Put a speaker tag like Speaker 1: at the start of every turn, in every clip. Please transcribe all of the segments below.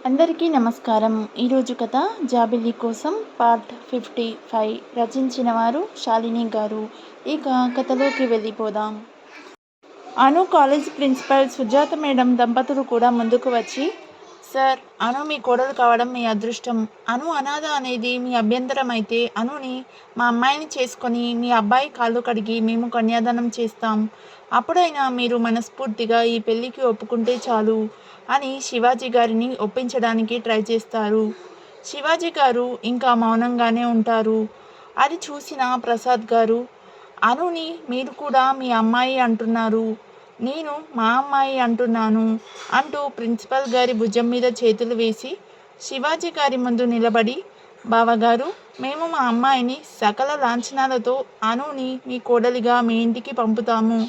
Speaker 1: అందరికీ నమస్కారం. ఈరోజు కథ 'జాబిల్లి కోసం' పార్ట్ 55 రచించిన వారు శాలిని గారు. ఇక కథలోకి వెళ్ళిపోదాం. అను కాలేజ్ ప్రిన్సిపల్ సుజాత మేడం దంపతులు కూడా ముందుకు వచ్చి, సార్, అను మీ కోడలు కావడం మీ అదృష్టం. అను అనాథ అనేది మీ అభ్యంతరం అయితే అనుని మా అమ్మాయిని చేసుకొని మీ అబ్బాయి కాళ్ళు కడిగి మేము కన్యాదానం చేస్తాం. అప్పుడైనా మీరు మనస్ఫూర్తిగా ఈ పెళ్ళికి ఒప్పుకుంటే చాలు అని శివాజీ గారిని ఒప్పించడానికి ట్రై చేస్తారు. శివాజీ గారు ఇంకా మౌనంగానే ఉంటారు. అది చూసిన ప్రసాద్ గారు, అనుని మీరు కూడా మీ అమ్మాయి అంటున్నారు, నేను మా అమ్మాయి అంటున్నాను అంటూ ప్రిన్సిపల్ గారి భుజం మీద చేతులు వేసి శివాజీ గారి ముందు నిలబడి, బావగారు, మేము మా అమ్మాయిని సకల లాంఛనాలతో అనుని మీ కోడలిగా మీ ఇంటికి పంపుతాము.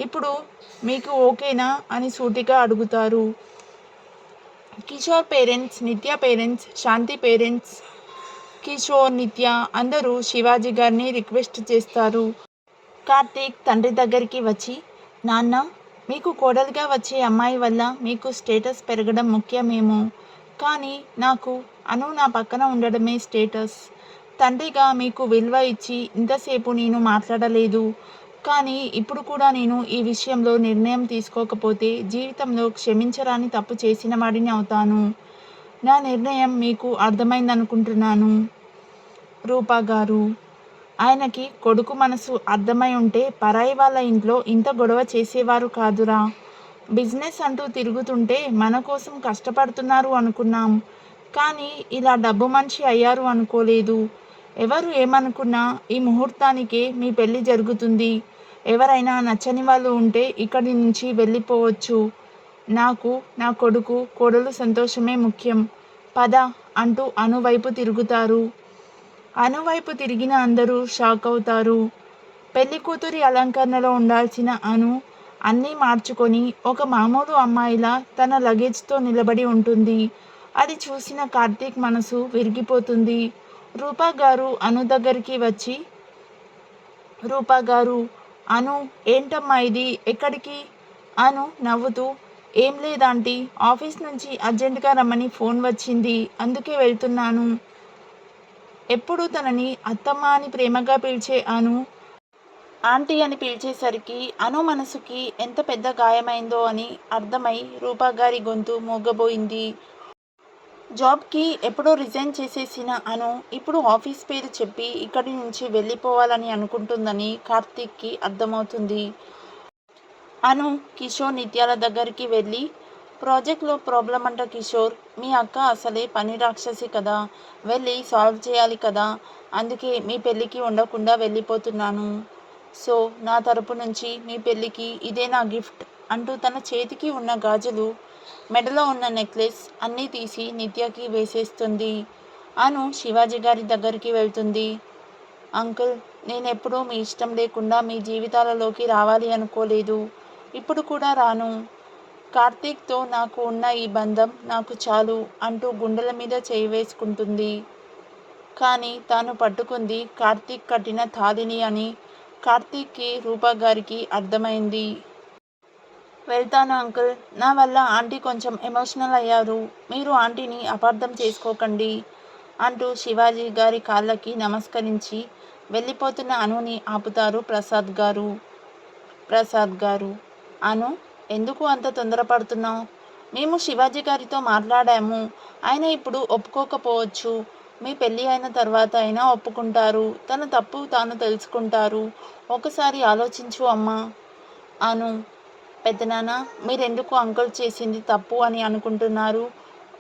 Speaker 1: ఇప్పుడు మీకు ఓకేనా అని సూటిగా అడుగుతారు. కిషోర్ పేరెంట్స్, నిత్య పేరెంట్స్, శాంతి పేరెంట్స్, కిషోర్, నిత్య అందరూ శివాజీ గారిని రిక్వెస్ట్ చేస్తారు. కార్తీక్ తండ్రి దగ్గరికి వచ్చి, నాన్న, మీకు కోడలిగా వచ్చే అమ్మాయి వల్ల మీకు స్టేటస్ పెరగడం ముఖ్యమేమో, కానీ నాకు అను నా పక్కన ఉండడమే స్టేటస్. తండ్రిగా మీకు విలువ ఇచ్చి ఇంతసేపు నేను మాట్లాడలేదు, కానీ ఇప్పుడు కూడా నేను ఈ విషయంలో నిర్ణయం తీసుకోకపోతే జీవితంలో క్షమించరాని తప్పు చేసిన వాడిని అవుతాను. నా నిర్ణయం మీకు అర్థమైందనుకుంటున్నాను. రూపా గారు, ఆయనకి కొడుకు మనసు అర్థమై ఉంటే పరాయి వాళ్ళ ఇంట్లో ఇంత గొడవ చేసేవారు కాదురా. బిజినెస్ అంటూ తిరుగుతుంటే మన కోసం కష్టపడుతున్నారు అనుకున్నాం, కానీ ఇలా డబ్బు మనిషి అయ్యారు అనుకోలేదు. ఎవరు ఏమనుకున్నా ఈ ముహూర్తానికే మీ పెళ్ళి జరుగుతుంది. ఎవరైనా నచ్చని వాళ్ళు ఉంటే ఇక్కడి నుంచి వెళ్ళిపోవచ్చు. నాకు నా కొడుకు కోడలు సంతోషమే ముఖ్యం. పద అంటూ అనువైపు తిరుగుతారు. అనువైపు తిరిగిన అందరూ షాక్ అవుతారు. పెళ్లి కూతురి అలంకరణలో ఉండాల్సిన అను అన్నీ మార్చుకొని ఒక మామూలు అమ్మాయిలా తన లగేజ్తో నిలబడి ఉంటుంది. అది చూసిన కార్తీక్ మనసు విరిగిపోతుంది. రూపా గారు అను దగ్గరికి వచ్చి, రూపా గారు, అను, ఏంటమ్మా ఇది, ఎక్కడికి? అను నవ్వుతూ, ఏం లేదాంటీ, ఆఫీస్ నుంచి అర్జెంటుగా రమ్మని ఫోన్ వచ్చింది, అందుకే వెళ్తున్నాను. ఎప్పుడూ తనని అత్తమ్మ అని ప్రేమగా పిలిచే అను ఆంటీ అని పిలిచేసరికి అను మనసుకి ఎంత పెద్ద గాయమైందో అని అర్థమై రూపా గారి గొంతు మూగబోయింది. జాబ్కి ఎప్పుడో రిజైన్ చేసేసిన అను ఇప్పుడు ఆఫీస్ పేరు చెప్పి ఇక్కడి నుంచి వెళ్ళిపోవాలని అనుకుంటుందని కార్తీక్కి అర్థమవుతుంది. అను కిషోర్, నిత్యాల దగ్గరికి వెళ్ళి, ప్రాజెక్ట్లో ప్రాబ్లం అంట కిషోర్, మీ అక్క అసలే పని రాక్షసి కదా, వెళ్ళి సాల్వ్ చేయాలి కదా, అందుకే మీ పెళ్ళికి ఉండకుండా వెళ్ళిపోతున్నాను. సో నా తరపు నుంచి మీ పెళ్ళికి ఇదే నా గిఫ్ట్ అంటూ తన చేతికి ఉన్న గాజులు, మెడలో ఉన్న నెక్లెస్ అన్నీ తీసి నిత్యకి వేసేస్తుంది. అను శివాజీ గారి దగ్గరికి వెళ్తుంది. అంకుల్, నేనెప్పుడూ మీ ఇష్టం లేకుండా మీ జీవితాలలోకి రావాలి అనుకోలేదు, ఇప్పుడు కూడా రాను. కార్తీక్తో నాకు ఉన్న ఈ బంధం నాకు చాలు అంటూ గుండెల మీద చేయి వేసుకుంటుంది. కానీ తాను పట్టుకుంది కార్తీక్ కట్టిన తాళిని అని కార్తీక్కి, రూపా గారికి అర్థమైంది. వెళ్తాను అంకుల్, నా వల్ల ఆంటీ కొంచెం ఎమోషనల్ అయ్యారు, మీరు ఆంటీని అపార్థం చేసుకోకండి అంటూ శివాజీ గారి కాళ్ళకి నమస్కరించి వెళ్ళిపోతున్న అనుని ఆపుతారు ప్రసాద్ గారు. ప్రసాద్ గారు, అను, ఎందుకు అంత తొందరపడుతున్నావు? మేము శివాజీ గారితో మాట్లాడాము, ఆయన ఇప్పుడు ఒప్పుకోకపోవచ్చు, మీ పెళ్ళి అయిన తర్వాత అయినా ఒప్పుకుంటారు, తన తప్పు తాను తెలుసుకుంటారు, ఒకసారి ఆలోచించు అమ్మా. అను, పెద్దనాన్న, మీరెందుకు అంకుల్ చేసింది తప్పు అని అనుకుంటున్నారు?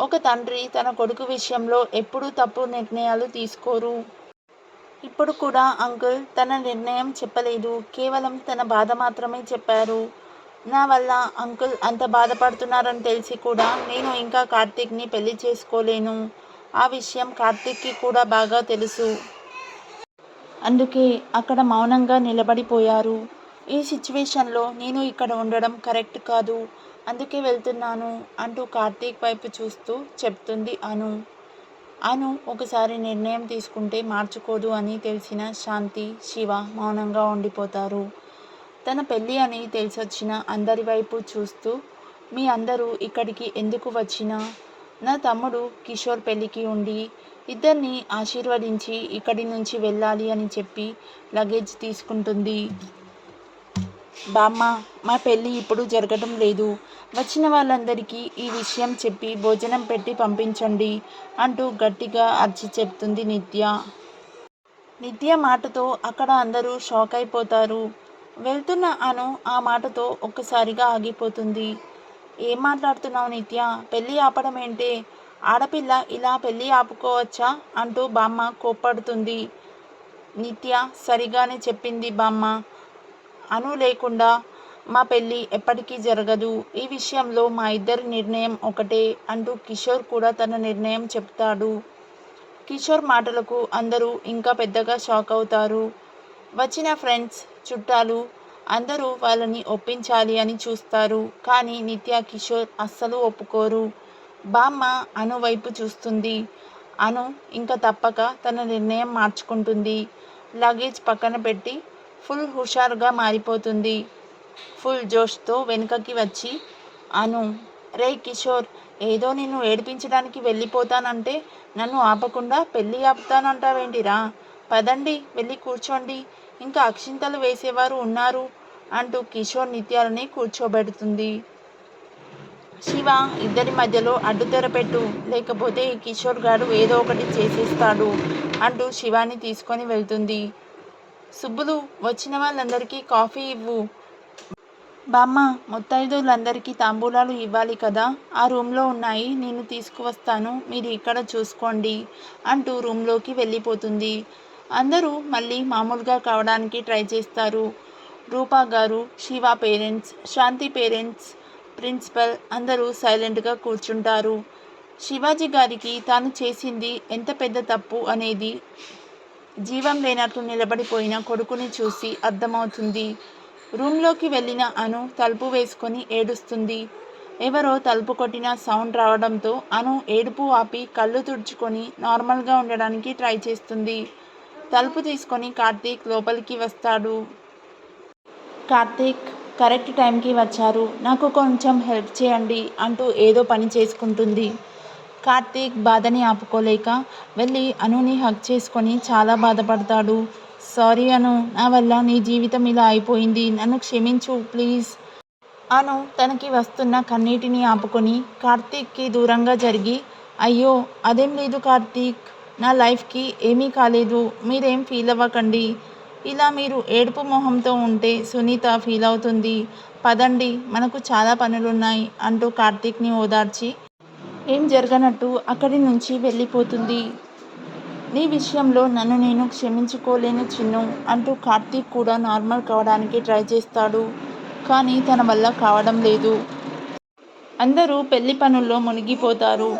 Speaker 1: ఒక తండ్రి తన కొడుకు విషయంలో ఎప్పుడూ తప్పు నిర్ణయాలు తీసుకోరు. ఇప్పుడు కూడా అంకుల్ తన నిర్ణయం చెప్పలేదు, కేవలం తన బాధ మాత్రమే చెప్పారు. నా వల్ల అంకుల్ అంత బాధపడుతున్నారని తెలిసి కూడా నేను ఇంకా కార్తీక్ని పెళ్లి చేసుకోలేను. ఆ విషయం కార్తీక్కి కూడా బాగా తెలుసు. అందుకే అక్కడ మౌనంగా నిలబడిపోయారు. ఈ సిచ్యువేషన్లో నేను ఇక్కడ ఉండడం కరెక్ట్ కాదు, అందుకే వెళ్తున్నాను అంటూ కార్తీక్ వైపు చూస్తూ చెప్తుంది అను. అను ఒకసారి నిర్ణయం తీసుకుంటే మార్చుకోదు అని తెలిసిన శాంతి, శివ మౌనంగా ఉండిపోతారు. తన పెళ్ళి అని తెలిసొచ్చిన అందరి వైపు చూస్తూ, మీ అందరూ ఇక్కడికి ఎందుకు వచ్చినా నా తమ్ముడు కిషోర్ పెళ్ళికి ఉండి ఇద్దరిని ఆశీర్వదించి ఇక్కడి నుంచి వెళ్ళాలి అని చెప్పి లగేజ్ తీసుకుంటుంది. బామ్మ, మా పెళ్ళి ఇప్పుడు జరగడం లేదు. వచ్చిన వాళ్ళందరికీ ఈ విషయం చెప్పి భోజనం పెట్టి పంపించండి అంటూ గట్టిగా అరిచి చెప్తుంది నిత్య. నిత్య మాటతో అక్కడ అందరూ షాక్ అయిపోతారు. వెళ్తున్న అను ఆ మాటతో ఒక్కసారిగా ఆగిపోతుంది. ఏం మాట్లాడుతున్నావు నిత్య? పెళ్ళి ఆపడం ఏంటే? ఆడపిల్ల ఇలా పెళ్ళి ఆపుకోవచ్చా అంటూ బామ్మ కోప్పడుతుంది. నిత్య సరిగానే చెప్పింది బామ్మ. అను లేకుండా మా పెళ్ళి ఎప్పటికీ జరగదు. ఈ విషయంలో మా ఇద్దరి నిర్ణయం ఒకటే అంటూ కిషోర్ కూడా తన నిర్ణయం చెప్తాడు. కిషోర్ మాటలకు అందరూ ఇంకా పెద్దగా షాక్ అవుతారు. వచ్చిన ఫ్రెండ్స్, చుట్టాలు అందరూ వాళ్ళని ఒప్పించాలి అని చూస్తారు. కానీ నిత్య, కిషోర్ అస్సలు ఒప్పుకోరు. బామ్మ అను వైపు చూస్తుంది. అను ఇంకా తప్పక తన నిర్ణయం మార్చుకుంటుంది. లగేజ్ పక్కన పెట్టి ఫుల్ హుషారుగా మారిపోతుంది. ఫుల్ జోష్తో వెనుకకి వచ్చి అను, రేయ్ కిషోర్, ఏదో నిన్ను ఏడిపించడానికి వెళ్ళిపోతానంటే నన్ను ఆపకుండా పెళ్ళి ఆపుతానంటావేంటిరా? పదండి, వెళ్ళి కూర్చోండి, ఇంకా అక్షింతలు వేసేవారు ఉన్నారు అంటూ కిషోర్ నిత్యాలని కూర్చోబెడుతుంది. శివ, ఇద్దరి మధ్యలో అడ్డుతెర పెట్టు, లేకపోతే ఈ కిషోర్ గాడు ఏదో ఒకటి చేసేస్తాడు అంటూ శివాని తీసుకొని వెళ్తుంది. సుబ్బులు, వచ్చిన వాళ్ళందరికీ కాఫీ ఇవ్వు. బామ్మ, ముత్తైదువులందరికీ తాంబూలాలు ఇవ్వాలి కదా, ఆ రూమ్లో ఉన్నాయి, నేను తీసుకువస్తాను, మీరు ఇక్కడ చూసుకోండి అంటూ రూమ్లోకి వెళ్ళిపోతుంది. అందరూ మళ్ళీ మామూలుగా కావడానికి ట్రై చేస్తారు. రూపా గారు, శివ పేరెంట్స్, శాంతి పేరెంట్స్, ప్రిన్సిపల్ అందరూ సైలెంట్గా కూర్చుంటారు. శివాజీ గారికి తాను చేసింది ఎంత పెద్ద తప్పు అనేది జీవం లేనట్లు నిలబడిపోయిన కొడుకుని చూసి అర్థమవుతుంది. రూమ్లోకి వెళ్ళిన అను తలుపు వేసుకొని ఏడుస్తుంది. ఎవరో తలుపు కొట్టిన సౌండ్ రావడంతో అను ఏడుపు ఆపి కళ్ళు తుడుచుకొని నార్మల్గా ఉండడానికి ట్రై చేస్తుంది. తలుపు తీసుకొని కార్తీక్ లోపలికి వస్తాడు. కార్తీక్, కరెక్ట్ టైంకి వచ్చారు, నాకు కొంచెం హెల్ప్ చేయండి అంటూ ఏదో పని చేసుకుంటుంది. కార్తీక్ బాధని ఆపుకోలేక వెళ్ళి అనుని హగ్ చేసుకొని చాలా బాధపడతాడు. సారీ అను, నా వల్ల నీ జీవితం ఇలా అయిపోయింది, నన్ను క్షమించు ప్లీజ్. అను తనకి వస్తున్న కన్నీటిని ఆపుకొని కార్తీక్కి దూరంగా జరిగి, అయ్యో అదేం లేదు కార్తీక్, నా లైఫ్కి ఏమీ కాలేదు, మీరేం ఫీల్ అవ్వకండి. ఇలా మీరు ఏడుపు మొహంతో ఉంటే సునీత ఫీల్ అవుతుంది, పదండి మనకు చాలా పనులున్నాయి అంటూ కార్తీక్ని ఓదార్చి ఏం జరగనట్టు అక్కడి నుంచి వెళ్ళిపోతుంది. నీ విషయంలో నన్ను నేను క్షమించుకోలేను చిన్ను అంటూ కార్తీక్ కూడా నార్మల్ కావడానికి ట్రై చేస్తాడు. కానీ తన వల్ల కావడం లేదు. అందరూ పెళ్లి పనుల్లో మునిగిపోతారు.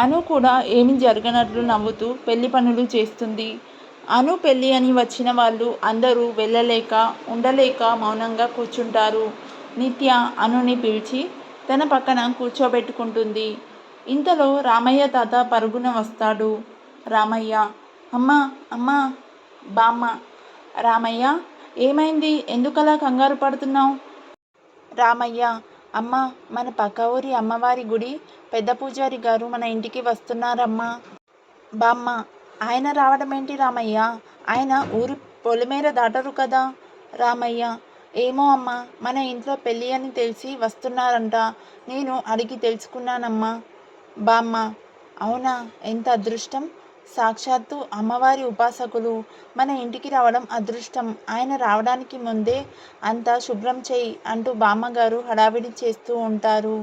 Speaker 1: అను కూడా ఏమి జరగనట్లు నవ్వుతూ పెళ్లి పనులు చేస్తుంది. అను పెళ్ళి అని వచ్చిన వాళ్ళు అందరూ వెళ్ళలేక ఉండలేక మౌనంగా కూర్చుంటారు. నిత్య అనుని పిలిచి తన పక్కన కూర్చోబెట్టుకుంటుంది. ఇంతలో రామయ్య తాత పరుగున వస్తాడు. రామయ్య, అమ్మా అమ్మా. బామ్మ, రామయ్య, ఏమైంది, ఎందుకలా కంగారు పడుతున్నావు? రామయ్య, అమ్మ, మన పక్క ఊరి అమ్మవారి గుడి పెద్ద పూజారి గారు మన ఇంటికి వస్తున్నారమ్మా. బామ్మ, ఆయన రావడం ఏంటి రామయ్య, ఆయన ఊరి పొలిమేర దాటరు కదా. రామయ్య, ఏమో అమ్మా, మన ఇంట్లో పెళ్ళి అని తెలిసి వస్తున్నారంట, నేను అడిగి తెలుసుకున్నానమ్మా. బామ్మ, అవునా, ఎంత అదృష్టం, సాక్షాత్తు అమ్మవారి ఉపాసకులు మన ఇంటికి రావడం అదృష్టం, ఆయన రావడానికి ముందే అంతా శుభ్రం చేయి అంటూ బామ్మగారు హడావిడి చేస్తూ ఉంటారు.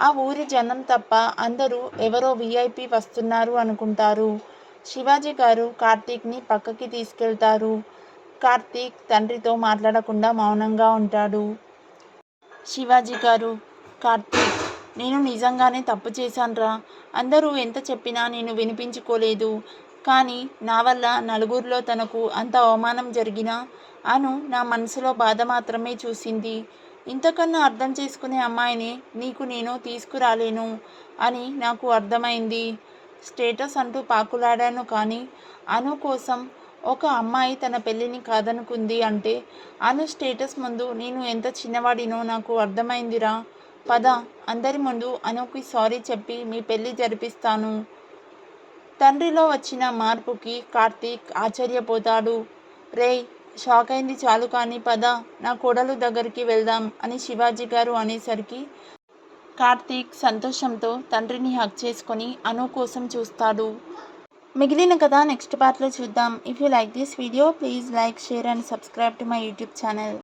Speaker 1: ఆ ఊరి జనం తప్ప అందరూ ఎవరో విఐపి వస్తున్నారు అనుకుంటారు. శివాజీ గారు కార్తీక్ని పక్కకి తీసుకెళ్తారు. కార్తీక్ తండ్రితో మాట్లాడకుండా మౌనంగా ఉంటాడు. శివాజీ గారు, కార్తీక్, నేను నిజంగానే తప్పు చేశాన్రా, అందరూ ఎంత చెప్పినా నేను వినిపించుకోలేదు. కానీ నా వల్ల నలుగురిలో తనకు అంత అవమానం జరిగినా అను నా మనసులో బాధ మాత్రమే చూసింది. ఇంతకన్నా అర్థం చేసుకునే అమ్మాయిని నీకు నేను తీసుకురాలేను అని నాకు అర్థమైంది. స్టేటస్ అంటూ పాకులాడాను, కానీ అను కోసం ఒక అమ్మాయి తన పెళ్ళిని కాదనుకుంది అంటే అను స్టేటస్ ముందు నేను ఎంత చిన్నవాడినో నాకు అర్థమైందిరా పద, అందరి ముందు అనుకి సారీ చెప్పి మీ పెళ్లి జరిపిస్తాను. తండ్రిలో వచ్చిన మార్పుకి కార్తీక్ ఆశ్చర్యపోతాడు. రేయ్, షాక్ అయింది చాలు కానీ పద, నా కోడలు దగ్గరికి వెళ్దాం అని శివాజీ గారు అనేసరికి కార్తీక్ సంతోషంతో తండ్రిని హగ్ చేసుకొని అను కోసం చూస్తాడు. మిగిలిన కథ నెక్స్ట్ పార్ట్లో చూద్దాం. If you like this video please like, share and subscribe to my YouTube channel.